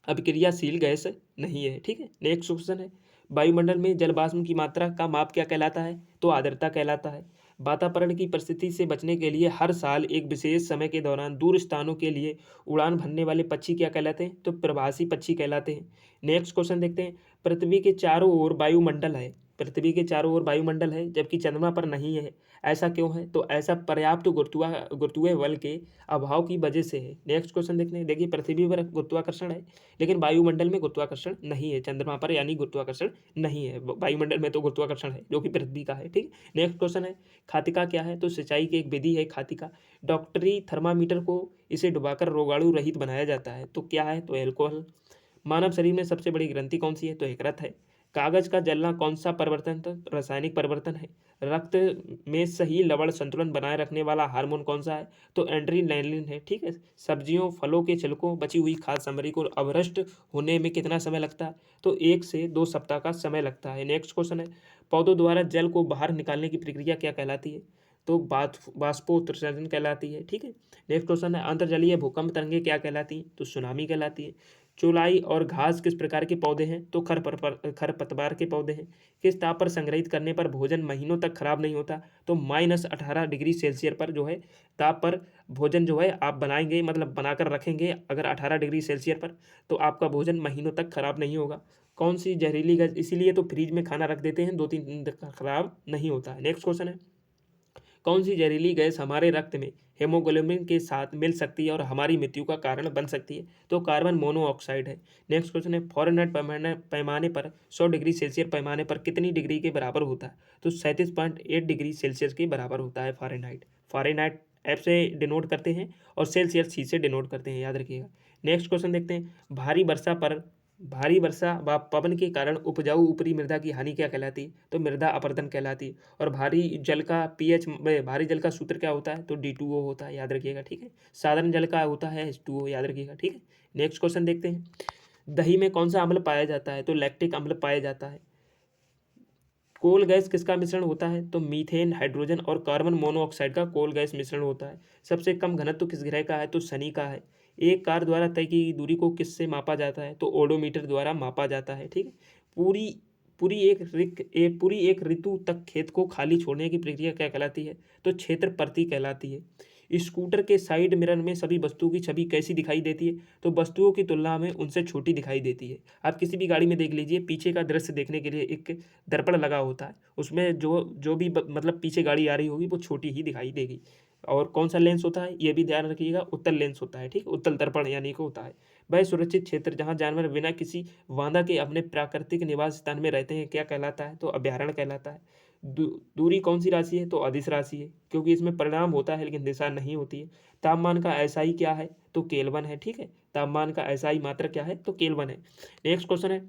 अभिक्रियाशील गैस नहीं है, ठीक है। नेक्स्ट क्वेश्चन है, वायुमंडल में जल वाष्प की मात्रा का माप क्या कहलाता है? तो आर्द्रता कहलाता है। वातावरण की परिस्थिति से बचने के लिए हर साल एक विशेष समय के दौरान दूर स्थानों के लिए उड़ान भरने वाले पक्षी क्या कहलाते हैं? तो प्रवासी पक्षी कहलाते हैं। नेक्स्ट क्वेश्चन देखते हैं, पृथ्वी के चारों ओर वायुमंडल है जबकि चंद्रमा पर नहीं है, ऐसा क्यों है? तो ऐसा पर्याप्त गुरुत्वीय बल के अभाव की वजह से है। नेक्स्ट क्वेश्चन देखते हैं, देखिए पृथ्वी पर गुरुत्वाकर्षण है लेकिन वायुमंडल में गुरुत्वाकर्षण नहीं है, चंद्रमा पर यानी गुरुत्वाकर्षण नहीं है, वायुमंडल में तो गुरुत्वाकर्षण है जो कि पृथ्वी का है, ठीक। नेक्स्ट क्वेश्चन है, खातिका क्या है? तो सिंचाई की एक विधि है खातिका। डॉक्टरी थर्मामीटर को इसे डुबाकर रोगाणु रहित बनाया जाता है, तो क्या है? तो एल्कोहल। मानव शरीर में सबसे बड़ी ग्रंथि कौन सी है? तो यकृत है। कागज का जलना कौन सा परिवर्तन? तो रासायनिक परिवर्तन है। रक्त में सही लवण संतुलन बनाए रखने वाला हार्मोन कौन सा है? तो एड्रेनालिन है, ठीक है। सब्जियों फलों के छिलकों बची हुई खाद्य सामग्री को अवशिष्ट होने में कितना समय लगता है? तो 1 से 2 सप्ताह का समय लगता है। नेक्स्ट क्वेश्चन है, पौधों द्वारा जल को बाहर निकालने की प्रक्रिया क्या कहलाती है? तो बाष्पोत्सर्जन कहलाती है, ठीक है। नेक्स्ट क्वेश्चन है, अंतर्जलीय भूकंप तरंगे क्या कहलाती हैं? तो सुनामी कहलाती है। चौलाई और घास किस प्रकार के पौधे हैं? तो खरपतवार के पौधे हैं। किस ताप पर संग्रहित करने पर भोजन महीनों तक खराब नहीं होता? तो -18 डिग्री सेल्सियस पर जो है ताप पर भोजन जो है आप बनाएंगे, मतलब बनाकर रखेंगे अगर 18 डिग्री सेल्सियस पर, तो आपका भोजन महीनों तक खराब नहीं होगा। कौन सी जहरीली गैस, इसीलिए तो फ्रिज में खाना रख देते हैं 2-3 दिन तक खराब नहीं होता है। नेक्स्ट क्वेश्चन है, कौन सी जहरीली गैस हमारे रक्त में हेमोग्लोबिन के साथ मिल सकती है और हमारी मृत्यु का कारण बन सकती है? तो कार्बन मोनोऑक्साइड है। नेक्स्ट क्वेश्चन है, फ़ारेनहाइट पैमाने पर 100 डिग्री सेल्सियस पैमाने पर कितनी डिग्री के बराबर होता है? तो 37.8 डिग्री सेल्सियस के बराबर होता है फ़ारेनहाइट। फ़ारेनहाइट F से डिनोट करते हैं और सेल्सियस C से डिनोट करते हैं, याद रखिएगा। नेक्स्ट क्वेश्चन देखते हैं, भारी वर्षा व पवन के कारण उपजाऊ ऊपरी मृदा की हानि क्या कहलाती है? तो मृदा अपरदन कहलाती है। और भारी जल का सूत्र क्या होता है? तो D2O होता है, याद रखिएगा, ठीक है। साधारण जल का होता है H2O, याद रखिएगा, ठीक है। नेक्स्ट क्वेश्चन देखते हैं, दही में कौन सा अम्ल पाया जाता है? तो लैक्टिक अम्ल पाया जाता है। कोल गैस किसका मिश्रण होता है? तो मीथेन, हाइड्रोजन और कार्बन मोनोऑक्साइड का कोल गैस मिश्रण होता है। सबसे कम घनत्व किस ग्रह का है? तो शनि का है। एक कार द्वारा तय की दूरी को किससे मापा जाता है? तो ओडोमीटर द्वारा मापा जाता है, ठीक है। पूरी पूरी एक ऋतु तक खेत को खाली छोड़ने की प्रक्रिया क्या कहलाती है? तो क्षेत्र प्रति कहलाती है। स्कूटर के साइड मिरर में सभी वस्तुओं की छवि कैसी दिखाई देती है? तो वस्तुओं की तुलना में उनसे छोटी दिखाई देती है। आप किसी भी गाड़ी में देख लीजिए, पीछे का दृश्य देखने के लिए एक दर्पण लगा होता है, उसमें जो भी मतलब पीछे गाड़ी आ रही होगी वो छोटी ही दिखाई देगी। और कौन सा लेंस होता है ये भी ध्यान रखिएगा, उत्तल लेंस होता है, ठीक, उत्तल दर्पण यानी कि होता है। वह सुरक्षित क्षेत्र जहाँ जानवर बिना किसी बाधा के अपने प्राकृतिक निवास स्थान में रहते हैं क्या कहलाता है? तो अभयारण्य कहलाता है। दूरी कौन सी राशि है? तो अदिश राशि है, क्योंकि इसमें परिणाम होता है लेकिन दिशा नहीं होती है। तापमान का एसआई क्या है? तो केल्विन है, ठीक है। तापमान का एसआई मात्रक क्या है? तो केल्विन है। नेक्स्ट क्वेश्चन है,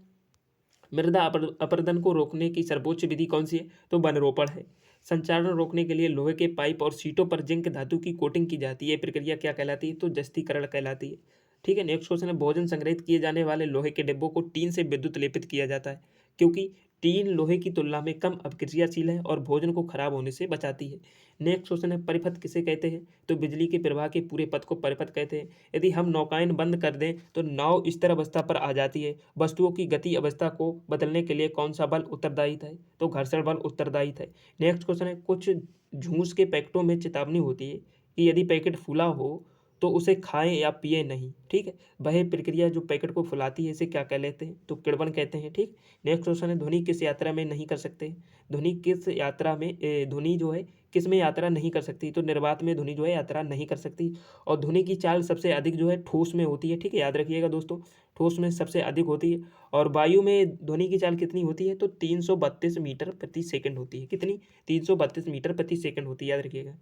मृदा अपरदन को रोकने की सर्वोच्च विधि कौन सी है? तो वनरोपण है। संचारण रोकने के लिए लोहे के पाइप और सीटों पर जिंक धातु की कोटिंग की जाती है, ये प्रक्रिया क्या कहलाती है? तो जस्तीकरण कहलाती है। ठीक है, नेक्स्ट क्वेश्चन है, भोजन संग्रहित किए जाने वाले लोहे के डिब्बों को टीन से विद्युत लेपित किया जाता है, क्योंकि टीन लोहे की तुलना में कम अपक्रियाशील है और भोजन को खराब होने से बचाती है। नेक्स्ट क्वेश्चन है, परिपथ किसे कहते हैं? तो बिजली के प्रवाह के पूरे पथ को परिपथ कहते हैं। यदि हम नौकायन बंद कर दें तो नाव स्थिर अवस्था पर आ जाती है। वस्तुओं की गति अवस्था को बदलने के लिए कौन सा बल उत्तरदायी है? तो घर्षण बल उत्तरदायी है। नेक्स्ट क्वेश्चन है, कुछ झूस के पैकेटों में चेतावनी होती है कि यदि पैकेट फूला हो तो उसे खाएं या पिए नहीं। ठीक है, वह प्रक्रिया जो पैकेट को फुलाती है इसे क्या कह लेते हैं? तो किण्वन कहते हैं। ठीक, नेक्स्ट क्वेश्चन है, ध्वनि किस यात्रा में नहीं कर सकते? ध्वनि किस यात्रा में ध्वनि जो है किस में यात्रा नहीं कर सकती? तो निर्वात में ध्वनि जो है यात्रा नहीं कर सकती। और ध्वनि की चाल सबसे अधिक जो है ठोस में होती है। ठीक है, याद रखिएगा दोस्तों, ठोस में सबसे अधिक होती है। और वायु में ध्वनि की चाल कितनी होती है? तो 332 मीटर प्रति सेकंड होती है। कितनी? 332 मीटर प्रति सेकंड होती है, याद रखिएगा।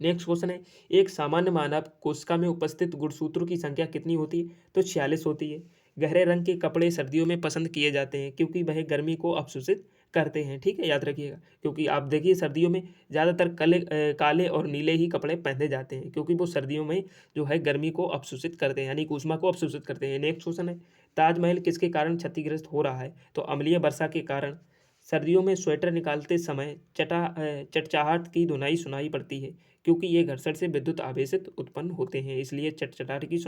नेक्स्ट क्वेश्चन है, एक सामान्य मानव कोशिका में उपस्थित गुणसूत्रों की संख्या कितनी होती है? तो 46 होती है। गहरे रंग के कपड़े सर्दियों में पसंद किए जाते हैं क्योंकि वह गर्मी को अवशोषित करते हैं। ठीक है, याद रखिएगा, क्योंकि आप देखिए सर्दियों में ज़्यादातर काले और नीले ही कपड़े पहने जाते हैं क्योंकि वो सर्दियों में जो है गर्मी को अवशोषित करते हैं, यानी कि ऊष्मा को अवशोषित करते हैं। नेक्स्ट क्वेश्चन है, ताजमहल किसके कारण क्षतिग्रस्त हो रहा है? तो अम्लीय वर्षा के कारण। सर्दियों में स्वेटर निकालते समय चटचहाहट की धुनाई सुनाई पड़ती है क्योंकि ये घर्षण से विद्युत आवेशित उत्पन्न होते हैं, इसलिए चटचटाहट की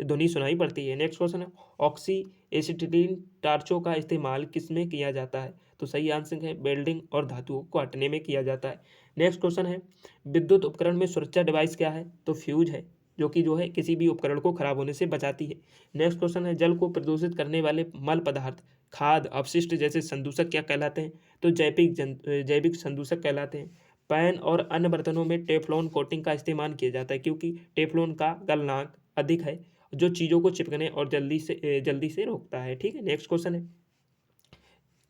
ध्वनि सुनाई पड़ती है। नेक्स्ट क्वेश्चन है, ऑक्सी एसिटिलीन टार्चों का इस्तेमाल किस में किया जाता है? तो सही आंसर है वेल्डिंग और धातुओं को काटने में किया जाता है। नेक्स्ट क्वेश्चन है, विद्युत उपकरण में सुरक्षा डिवाइस क्या है? तो फ्यूज है, जो कि जो है किसी भी उपकरण को खराब होने से बचाती है। नेक्स्ट क्वेश्चन है, जल को प्रदूषित करने वाले मल पदार्थ, खाद, अपशिष्ट जैसे संदूषक क्या कहलाते हैं? तो जैविक संदूषक कहलाते हैं। पैन और अन्य बर्तनों में टेफ्लॉन कोटिंग का इस्तेमाल किया जाता है क्योंकि टेफ्लॉन का गलनांक अधिक है, जो चीज़ों को चिपकने और जल्दी से रोकता है। ठीक है, नेक्स्ट क्वेश्चन है,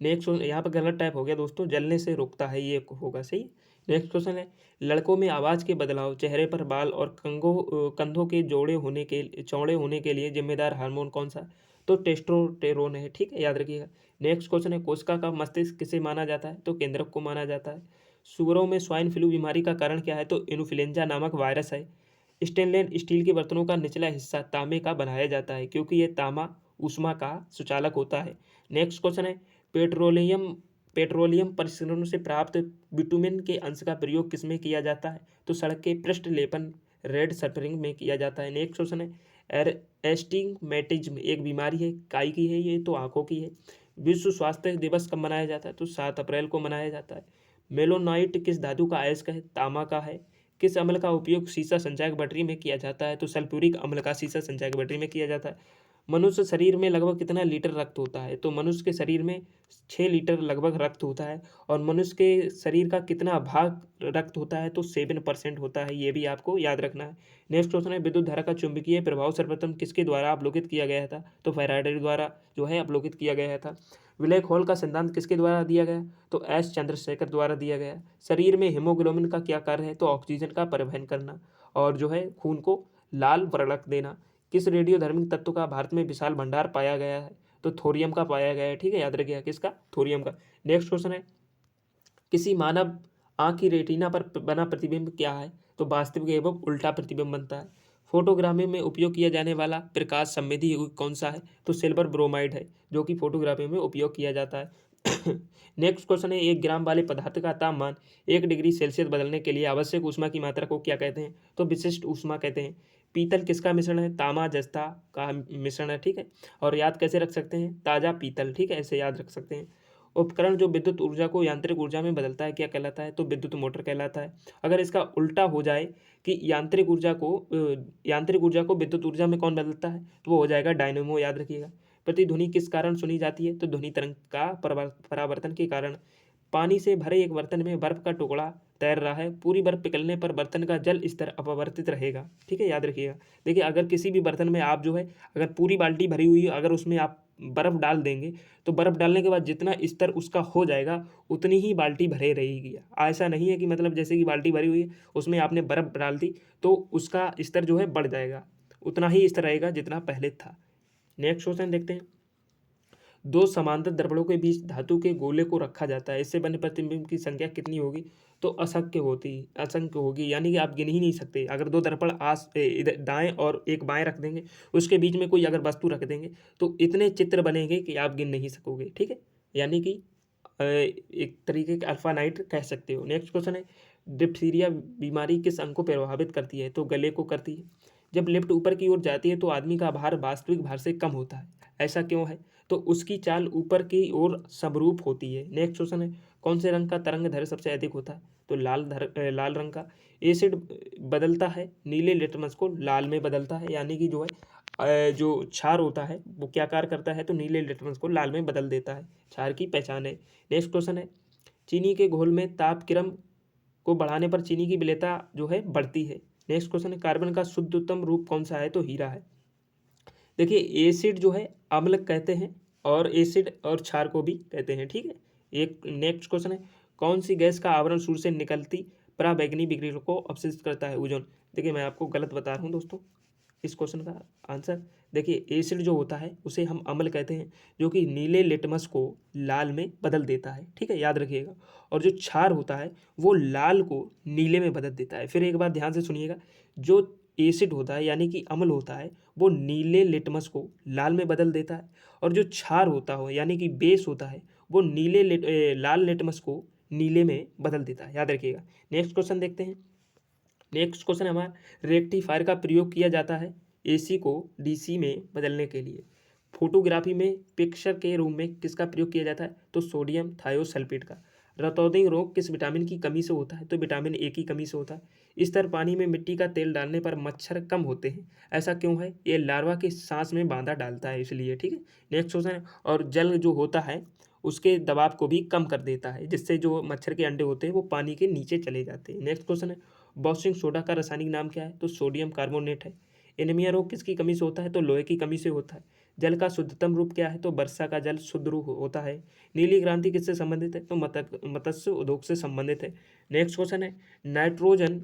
नेक्स्ट यहाँ पर गलत टाइप हो गया दोस्तों, जलने से रोकता है, ये होगा सही। नेक्स्ट क्वेश्चन है, लड़कों में आवाज़ के बदलाव, चेहरे पर बाल और कंधों के चौड़े होने के लिए जिम्मेदार हार्मोन कौन सा? तो टेस्टोस्टेरोन है। ठीक है, याद रखिएगा। नेक्स्ट क्वेश्चन है, कोशिका का मस्तिष्क किसे माना जाता है? तो केंद्रक को माना जाता है। सुअरों में स्वाइन फ्लू बीमारी का कारण क्या है? तो इन्फ्लुएंजा नामक वायरस है। स्टेनलेस स्टील के बर्तनों का निचला हिस्सा तांबे का बनाया जाता है क्योंकि यह तांबा ऊष्मा का सुचालक होता है। नेक्स्ट क्वेश्चन है, पेट्रोलियम पेट्रोलियम परिक्षणों से प्राप्त बिटुमेन के अंश का प्रयोग किसमें किया जाता है? तो सड़क के पृष्ठ लेपन रेड शटरिंग में किया जाता है। नेक्स्ट क्वेश्चन है, एस्टिग्मेटिज्म एक बीमारी है, काय की है? ये तो आंखों की है। विश्व स्वास्थ्य दिवस कब मनाया जाता है? तो 7 अप्रैल को मनाया जाता है। मेलोनाइट किस धातु का अयस्क है? तांबा का है। किस अम्ल का उपयोग सीसा संचायक बैटरी में किया जाता है? तो सल्फ्यूरिक अम्ल का सीसा संचायक बैटरी में किया जाता है। मनुष्य शरीर में लगभग कितना लीटर रक्त होता है? तो मनुष्य के शरीर में 6 लीटर लगभग रक्त होता है। और मनुष्य के शरीर का कितना भाग रक्त होता है? तो 7% होता है, ये भी आपको याद रखना है। नेक्स्ट क्वेश्चन है, विद्युत धारा का चुंबकीय प्रभाव सर्वप्रथम किसके द्वारा अवलोकित किया गया था? तो फैराडे द्वारा जो है अवलोकित किया गया था। ब्लैक होल का सिद्धांत किसके द्वारा दिया गया? तो एस चंद्रशेखर द्वारा दिया गया। शरीर में हीमोग्लोबिन का क्या कार्य है? तो ऑक्सीजन का परिवहन करना और जो है खून को लाल वर्णक देना। किस रेडियोधर्मिक तत्व का भारत में विशाल भंडार पाया गया है? तो थोरियम का पाया गया है। ठीक है, याद रखिएगा, किसका? थोरियम का। नेक्स्ट क्वेश्चन है, किसी मानव आंख की रेटिना पर बना प्रतिबिंब क्या है? तो वास्तविक एवं उल्टा प्रतिबिंब बनता है। फोटोग्राफी में उपयोग किया जाने वाला प्रकाश संवेदी युग्म कौन सा है? तो सिल्वर ब्रोमाइड है, जो कि फोटोग्राफी में उपयोग किया जाता है। नेक्स्ट क्वेश्चन है, 1 ग्राम वाले पदार्थ का तापमान 1 डिग्री सेल्सियस बदलने के लिए आवश्यक ऊष्मा की मात्रा को क्या कहते हैं? तो विशिष्ट ऊष्मा कहते हैं। पीतल किसका मिश्रण है? तामा जस्ता का मिश्रण है। ठीक है, और याद कैसे रख सकते हैं? ताजा पीतल। ठीक है, ऐसे याद रख सकते हैं। उपकरण जो विद्युत ऊर्जा को यांत्रिक ऊर्जा में बदलता है क्या कहलाता है? तो विद्युत मोटर कहलाता है। अगर इसका उल्टा हो जाए कि यांत्रिक ऊर्जा को विद्युत ऊर्जा में कौन बदलता है? तो वो हो जाएगा डायनेमो, याद रखिएगा। प्रतिध्वनि किस कारण सुनी जाती है? तो ध्वनि तरंग का परावर्तन के कारण। पानी से भरे एक बर्तन में बर्फ का टुकड़ा तैर रहा है, पूरी बर्फ पिघलने पर बर्तन का जल स्तर अपवर्तित रहेगा। ठीक है, याद रखिएगा। देखिए, अगर किसी भी बर्तन में आप जो है अगर पूरी बाल्टी भरी हुई है, अगर उसमें आप बर्फ डाल देंगे तो बर्फ डालने के बाद जितना स्तर उसका हो जाएगा उतनी ही बाल्टी भरे रहेगी। ऐसा नहीं है कि मतलब जैसे कि बाल्टी भरी हुई है उसमें आपने बर्फ डाल दी तो उसका स्तर जो है बढ़ जाएगा, उतना ही स्तर रहेगा जितना पहले था। नेक्स्ट क्वेश्चन देखते हैं, दो समांतर दर्पणों के बीच धातु के गोले को रखा जाता है, इससे बने प्रतिबिंब की संख्या कितनी होगी? तो असंख्य होगी, यानी कि आप गिन ही नहीं सकते। अगर दो दर्पण इधर दाएं और एक बाएं रख देंगे, उसके बीच में कोई अगर वस्तु रख देंगे तो इतने चित्र बनेंगे कि आप गिन नहीं सकोगे। ठीक है, यानी कि एक तरीके के अल्फा नाइट कह सकते हो। नेक्स्ट क्वेश्चन है, डिप्थीरिया बीमारी किस अंग को प्रभावित करती है? तो गले को करती है। जब लिफ्ट ऊपर की ओर जाती है तो आदमी का भार वास्तविक भार से कम होता है, ऐसा क्यों है? तो उसकी चाल ऊपर की ओर समरूप होती है। नेक्स्ट क्वेश्चन है, कौन से रंग का तरंग दैर्घ्य सबसे अधिक होता है? तो लाल रंग का। एसिड बदलता है नीले लिटमस को लाल में बदलता है, यानी कि जो है जो क्षार होता है वो क्या कार्य करता है? तो नीले लिटमस को लाल में बदल देता है, क्षार की पहचान है। नेक्स्ट क्वेश्चन है, चीनी के घोल में तापक्रम को बढ़ाने पर चीनी की विलेयता जो है बढ़ती है। नेक्स्ट क्वेश्चन है, कार्बन का शुद्धतम रूप कौन सा है? तो हीरा है। देखिए, एसिड जो है अम्ल कहते हैं, और एसिड और क्षार को भी कहते हैं। ठीक है, एक नेक्स्ट क्वेश्चन है, कौन सी गैस का आवरण सूर्य से निकलती पराबैंगनी विकिरण को अपशिष्ट करता है? ओजोन। देखिए, मैं आपको गलत बता रहा हूँ दोस्तों इस क्वेश्चन का आंसर। देखिए, एसिड जो होता है उसे हम अम्ल कहते हैं, जो कि नीले लिटमस को लाल में बदल देता है। ठीक है, याद रखिएगा। और जो क्षार होता है वो लाल को नीले में बदल देता है। फिर एक बार ध्यान से सुनिएगा, जो एसिड होता है यानी कि अम्ल होता है वो नीले लिटमस को लाल में बदल देता है, और जो क्षार होता हो यानी कि बेस होता है वो लाल लिटमस को नीले में बदल देता है, याद रखिएगा। नेक्स्ट क्वेश्चन देखते हैं। नेक्स्ट क्वेश्चन है हमारा, रेक्टिफायर का प्रयोग किया जाता है एसी को डीसी में बदलने के लिए। फोटोग्राफी में पिक्चर के रूप में किसका प्रयोग किया जाता है? तो सोडियम थायोसल्फेट का। रतौंधी रोग किस विटामिन की कमी से होता है? तो विटामिन ए की कमी से होता है। इस तरह पानी में मिट्टी का तेल डालने पर मच्छर कम होते हैं, ऐसा क्यों है? ये लार्वा के सांस में बांधा डालता है इसलिए। ठीक है, नेक्स्ट क्वेश्चन है, और जल जो होता है उसके दबाव को भी कम कर देता है, जिससे जो मच्छर के अंडे होते हैं वो पानी के नीचे चले जाते हैं। नेक्स्ट क्वेश्चन है, बॉसिंग सोडा का रासायनिक नाम क्या है? तो सोडियम कार्बोनेट है। एनीमिया रोग किसकी कमी से होता है? तो लोहे की कमी से होता है। जल का शुद्धतम रूप क्या है? तो वर्षा का जल शुद्ध रूप होता है। नीली क्रांति किससे संबंधित है? तो मत्स्य उद्योग से संबंधित है। नेक्स्ट क्वेश्चन है, नाइट्रोजन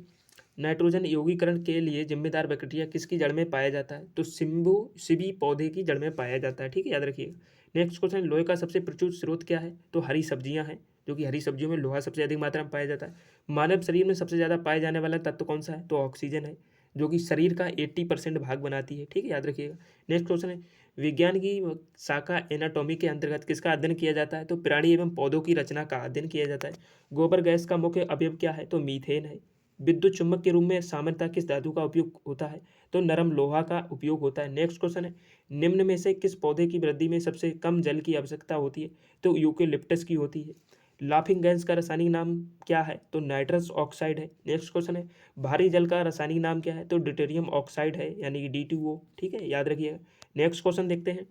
नाइट्रोजन यौगीकरण के लिए जिम्मेदार बैक्टीरिया किसकी जड़ में पाया जाता है? तो सिबी पौधे की जड़ में पाया जाता है। ठीक है, याद रखिएगा। नेक्स्ट क्वेश्चन, लोहे का सबसे प्रचुर स्रोत क्या है? तो हरी सब्जियां हैं, जो कि हरी सब्जियों में लोहा सबसे अधिक मात्रा में पाया जाता है। मानव शरीर में सबसे ज़्यादा पाए जाने वाला तत्व कौन सा है? तो ऑक्सीजन है, जो कि शरीर का 80% भाग बनाती है। ठीक है, याद रखिएगा। नेक्स्ट क्वेश्चन है, विज्ञान की शाखा एनाटॉमी के अंतर्गत किसका अध्ययन किया जाता है? तो प्राणी एवं पौधों की रचना का अध्ययन किया जाता है। गोबर गैस का मुख्य अवयव क्या है? तो मीथेन है। विद्युत चुम्बक के रूप में सामान्यतः किस धातु का उपयोग होता है? तो नरम लोहा का उपयोग होता है। नेक्स्ट क्वेश्चन है, निम्न में से किस पौधे की वृद्धि में सबसे कम जल की आवश्यकता होती है? तो यूकेलिप्टस की होती है। लाफिंग गैस का रासायनिक नाम क्या है? तो नाइट्रस ऑक्साइड है। नेक्स्ट क्वेश्चन है, भारी जल का रासायनिक नाम क्या है? तो ड्यूटेरियम ऑक्साइड है, यानी कि D2O। ठीक है, याद रखिएगा। नेक्स्ट क्वेश्चन देखते हैं,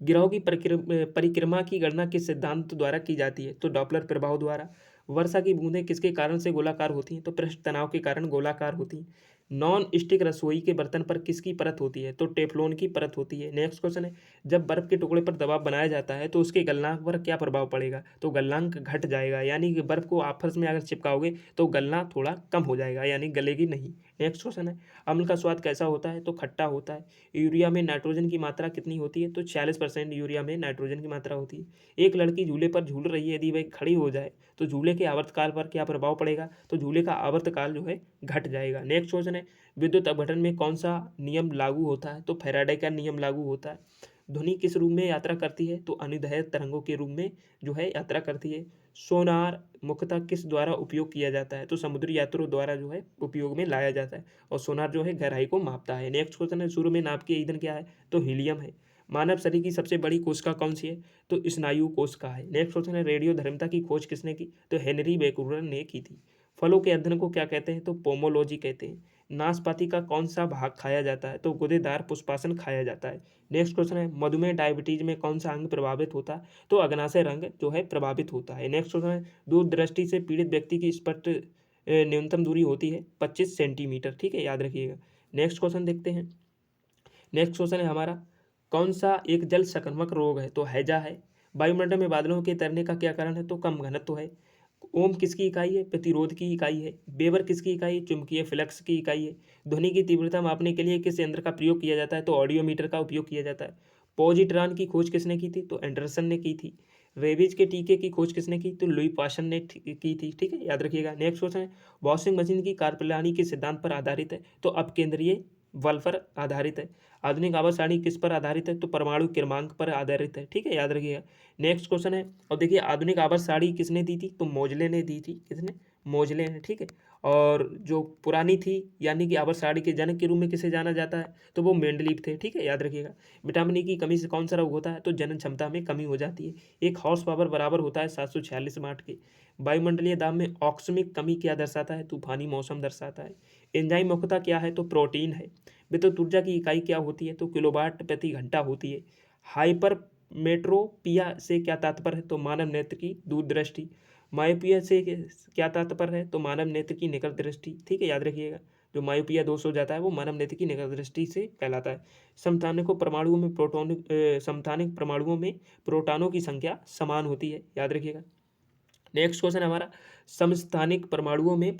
गिरोह की परिक्रमा की गणना किस सिद्धांत द्वारा की जाती है? तो डॉपलर प्रभाव द्वारा। वर्षा की बूंदें किसके कारण से गोलाकार होती हैं? तो पृष्ठ तनाव के कारण गोलाकार होती हैं। नॉन स्टिक रसोई के बर्तन पर किसकी परत होती है? तो टेफ्लॉन की परत होती है। नेक्स्ट क्वेश्चन है, जब बर्फ के टुकड़े पर दबाव बनाया जाता है तो उसके गलनांक पर क्या प्रभाव पड़ेगा? तो गलनांक घट जाएगा, यानी कि बर्फ को आपस में अगर चिपकाओगे तो गलना थोड़ा कम हो जाएगा, यानी गलेगी नहीं। नेक्स्ट क्वेश्चन है, अम्ल का स्वाद कैसा होता है? तो खट्टा होता है। यूरिया में नाइट्रोजन की मात्रा कितनी होती है? तो 40% यूरिया में नाइट्रोजन की मात्रा होती है। एक लड़की झूले पर झूल रही है, यदि वह खड़ी हो जाए तो झूले के आवर्तकाल पर क्या प्रभाव पड़ेगा? तो झूले का आवर्तकाल जो है घट जाएगा। नेक्स्ट क्वेश्चन है, विद्युत अपघटन में कौन सा नियम लागू होता है? तो फैराडे का नियम लागू होता है। ध्वनि किस रूप में यात्रा करती है? तो अनुदैर्ध्य तरंगों के रूप में जो है यात्रा करती है। सोनार मुख्यतः किस द्वारा उपयोग किया जाता है? तो समुद्री यात्रियों द्वारा जो है उपयोग में लाया जाता है, और सोनार जो है गहराई को मापता है। नेक्स्ट क्वेश्चन है, सूर्य में नाभिकीय ईंधन क्या है? तो हीलियम है। मानव शरीर की सबसे बड़ी कोशिका कौन सी है? तो स्नायु कोशिका है। नेक्स्ट क्वेश्चन है, रेडियो धर्मिता की खोज किसने की? तो हेनरी बेकूलर ने की थी। फलों के अध्ययन को क्या कहते हैं? तो पोमोलॉजी कहते हैं। नाशपाती का कौन सा भाग खाया जाता है? तो गुदेदार पुष्पासन खाया जाता है। नेक्स्ट क्वेश्चन है, मधुमेह डायबिटीज में कौन सा अंग प्रभावित होता है? तो अग्नाशय रंग जो है प्रभावित होता है। नेक्स्ट क्वेश्चन है, दूरदृष्टि से पीड़ित व्यक्ति की स्पष्ट न्यूनतम दूरी होती है 25 सेंटीमीटर। ठीक है, याद रखिएगा। नेक्स्ट क्वेश्चन देखते हैं। नेक्स्ट क्वेश्चन है हमारा, कौन सा एक जल संक्रामक रोग है? तो हैजा है। वायुमंडल में बादलों के तैरने का क्या कारण है? तो कम घनत्व है। ओम किसकी इकाई है? प्रतिरोध की इकाई है। वेबर किसकी इकाई है? चुंबकीय फ्लक्स की इकाई है। ध्वनि की तीव्रता मापने के लिए किस यंत्र का प्रयोग किया जाता है? तो ऑडियोमीटर का उपयोग किया जाता है। पॉजिट्रॉन की खोज किसने की थी? तो एंडरसन ने की थी। रेबीज के टीके की खोज किसने की? तो लुई पास्चर ने की थी। ठीक है, याद रखिएगा। नेक्स्ट क्वेश्चन है, वॉशिंग मशीन की कार्यप्रणाली किस सिद्धांत पर आधारित है? तो अपकेंद्रीय बल पर आधारित है। आधुनिक आवर्त सारणी किस पर आधारित है? तो परमाणु क्रमांक पर आधारित है। ठीक है, याद रखिएगा। नेक्स्ट क्वेश्चन है, और देखिए आधुनिक आवर्त सारणी किसने दी थी? तो मोजले ने दी थी। किसने? मोजले ने। ठीक है, और जो पुरानी थी यानी कि आवर्त सारणी के जनक के रूप में किसे जाना जाता है? तो वो मेंडलीव थे। ठीक है, याद रखिएगा। विटामिन ई की कमी से कौन सा रोग होता है? तो जनन क्षमता में कमी हो जाती है। एक हॉर्स पावर बराबर होता है 746 वाट के। वायुमंडलीय दाब में ऑक्समिक कमी क्या दर्शाता है? तूफानी मौसम दर्शाता है। एंजाइम मुख्यतः क्या है? तो प्रोटीन है। विद्युत ऊर्जा की इकाई क्या होती है? तो किलोवाट प्रति घंटा होती है। हाइपर मेट्रोपिया से क्या तात्पर्य है? तो मानव नेत्र की दूरदृष्टि। मायोपिया से क्या तात्पर्य है? तो मानव नेत्र की निकट दृष्टि। ठीक है, याद रखिएगा। जो मायोपिया दोष हो जाता है वो मानव नेत्र की निकट दृष्टि से कहलाता है। समस्थानिकों परमाणुओं में समस्थानिक परमाणुओं में प्रोटॉनों की संख्या समान होती है। याद रखिएगा। नेक्स्ट क्वेश्चन हमारा, समस्थानिक परमाणुओं में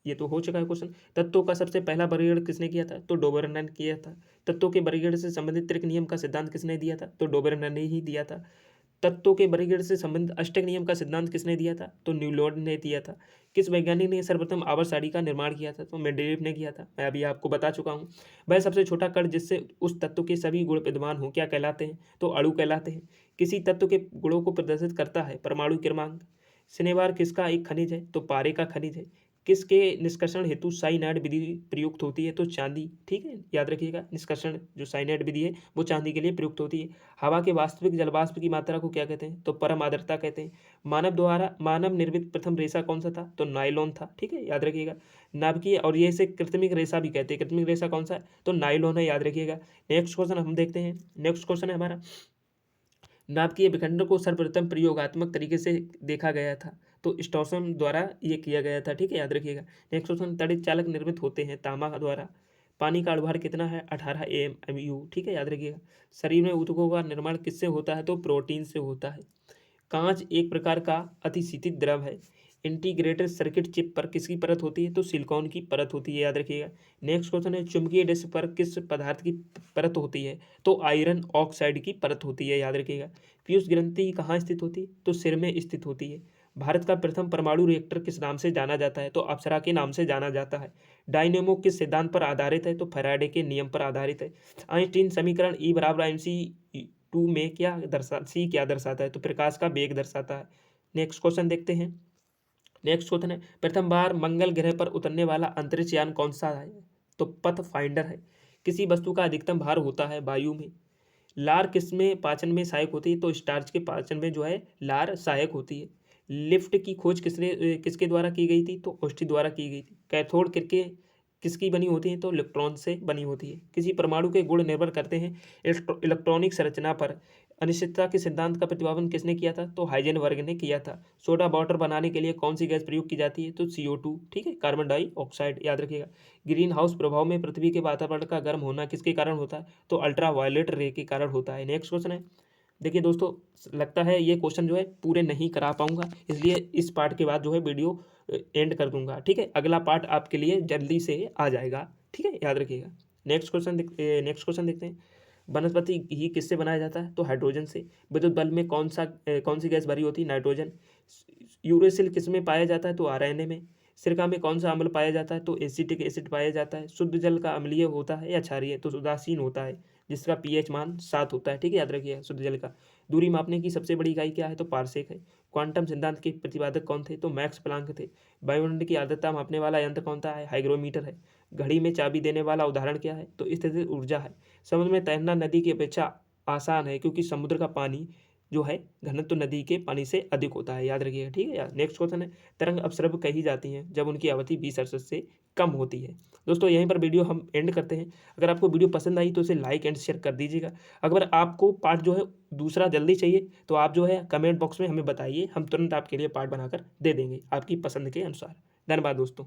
ये तो हो चुका है क्वेश्चन। तत्वों का सबसे पहला वर्गीकरण किसने किया था? तो डोबरमैन ने किया था। तत्वों के वर्गीकरण से संबंधित त्रिक नियम का सिद्धांत किसने दिया था? तो डोबरमैन ने ही दिया था। तत्वों के वर्गीकरण से संबंधित अष्टक नियम का सिद्धांत किसने दिया था? तो न्यूटन ने दिया था। किस वैज्ञानिक ने सर्वप्रथम आवर्त सारणी का निर्माण किया था? तो मेंडेलीव ने किया था। मैं अभी आपको बता चुका हूँ। वह सबसे छोटा कण जिससे उस तत्व के सभी गुण विद्यमान हों क्या कहलाते हैं? तो अणु कहलाते हैं। किसी तत्व के गुणों को प्रदर्शित करता है परमाणु क्रमांक। शनिवार किसका एक खनिज है? तो पारे का खनिज है। किसके निष्कर्षण हेतु साइनाइड विधि प्रयुक्त होती है? तो चांदी। ठीक है, याद रखिएगा। निष्कर्षण जो साइनाइड विधि है वो चांदी के लिए प्रयुक्त होती है। हवा के वास्तविक जलवाष्प की मात्रा को क्या कहते हैं? तो परम आर्द्रता कहते हैं। मानव निर्मित प्रथम रेशा कौन सा था? तो नायलॉन था। ठीक है, याद रखिएगा। नाभिकीय और ये इसे कृत्रिमिक रेशा भी कहते हैं। कृत्रिमिक रेशा कौन सा है? तो नायलॉन है। याद रखिएगा। नेक्स्ट क्वेश्चन हम देखते हैं। नेक्स्ट क्वेश्चन है हमारा, नाभिकीय विखंडन को सर्वप्रथम प्रयोगात्मक तरीके से देखा गया था। तो स्टॉर्सन द्वारा ये किया गया था। ठीक है, याद रखिएगा। नेक्स्ट क्वेश्चन, तड़ित चालक निर्मित होते हैं तांबा द्वारा। पानी का अणुभार कितना है? 18 AMU। ठीक है, याद रखिएगा। शरीर में ऊतकों का निर्माण किससे होता है? तो प्रोटीन से होता है। कांच एक प्रकार का अतिशीतित द्रव है। इंटीग्रेटेड सर्किट चिप पर किसकी परत होती है? तो सिलिकॉन की परत होती है। याद रखिएगा। नेक्स्ट क्वेश्चन है, चुंबकीय डिस्क पर किस पदार्थ की परत होती है? तो आयरन ऑक्साइड की परत होती है। याद रखिएगा। पीयूष ग्रंथि कहाँ स्थित होती है? तो सिर में स्थित होती है। भारत का प्रथम परमाणु रिएक्टर किस नाम से जाना जाता है? तो अप्सरा के नाम से जाना जाता है। डायनेमो किस सिद्धांत पर आधारित है? तो फैराडे के नियम पर आधारित है। आइंस्टीन समीकरण E बराबर mc2 में क्या दर्शाता है? तो प्रकाश का वेग दर्शाता है। नेक्स्ट क्वेश्चन देखते हैं। नेक्स्ट क्वेश्चन है, प्रथम बार मंगल ग्रह पर उतरने वाला अंतरिक्ष यान कौन सा है? तो पथ फाइंडर है। किसी वस्तु का अधिकतम भार होता है वायु में। लार किसमें पाचन में सहायक होती है? तो स्टार्च के पाचन में जो है लार सहायक होती है। लिफ्ट की खोज किसके द्वारा की गई थी? तो ऑस्टी द्वारा की गई थी। कैथोड किसकी बनी होती है? तो इलेक्ट्रॉन से बनी होती है। किसी परमाणु के गुण निर्भर करते हैं इलेक्ट्रॉनिक संरचना पर। अनिश्चितता के सिद्धांत का प्रतिपादन किसने किया था? तो हाइजेनबर्ग ने किया था। सोडा वाटर बनाने के लिए कौन सी गैस प्रयोग की जाती है? तो CO2। ठीक है, कार्बन डाइऑक्साइड। याद रखिएगा। ग्रीन हाउस प्रभाव में पृथ्वी के वातावरण का गर्म होना किसके कारण होता है? तो अल्ट्रा वायलेट रे के कारण होता है। नेक्स्ट क्वेश्चन है, देखिए दोस्तों, लगता है ये क्वेश्चन जो है पूरे नहीं करा पाऊंगा, इसलिए इस पार्ट के बाद जो है वीडियो एंड कर दूंगा। ठीक है, अगला पार्ट आपके लिए जल्दी से आ जाएगा। ठीक है, याद रखिएगा। नेक्स्ट क्वेश्चन देखते हैं। वनस्पति घी किससे बनाया जाता है? तो हाइड्रोजन से। विद्युत बल्ब में कौन सी गैस भरी होती है? नाइट्रोजन। यूरेसिल किस में पाया जाता है? तो RNA में। सिरका में कौन सा अम्ल पाया जाता है? तो एसिटिक एसिड पाया जाता है। शुद्ध जल का अम्लीय होता है या क्षारीय? तो उदासीन होता है, जिसका pH मान 7 होता है। ठीक है, याद रखिएगा। शुद्ध जल का दूरी मापने की सबसे बड़ी इकाई क्या है? तो पारसेक है। क्वांटम सिद्धांत के प्रतिपादक कौन थे? तो मैक्स प्लांक थे। वायुमंडल की आर्द्रता मापने वाला यंत्र कौन सा है? हाइग्रोमीटर है। घड़ी में चाबी देने वाला उदाहरण क्या है? तो स्थितिज ऊर्जा है। समुद्र में तैरना नदी की अपेक्षा आसान है क्योंकि समुद्र का पानी जो है घनत्व नदी के पानी से अधिक होता है। याद रखिएगा। ठीक है यार। नेक्स्ट क्वेश्चन है, तरंग अपसर्प कही जाती हैं जब उनकी अवधि 20 से कम होती है। दोस्तों यहीं पर वीडियो हम एंड करते हैं। अगर आपको वीडियो पसंद आई तो इसे लाइक एंड शेयर कर दीजिएगा। अगर आपको पार्ट जो है दूसरा जल्दी चाहिए तो आप जो है कमेंट बॉक्स में हमें बताइए, हम तुरंत आपके लिए पार्ट बनाकर दे देंगे आपकी पसंद के अनुसार। धन्यवाद दोस्तों।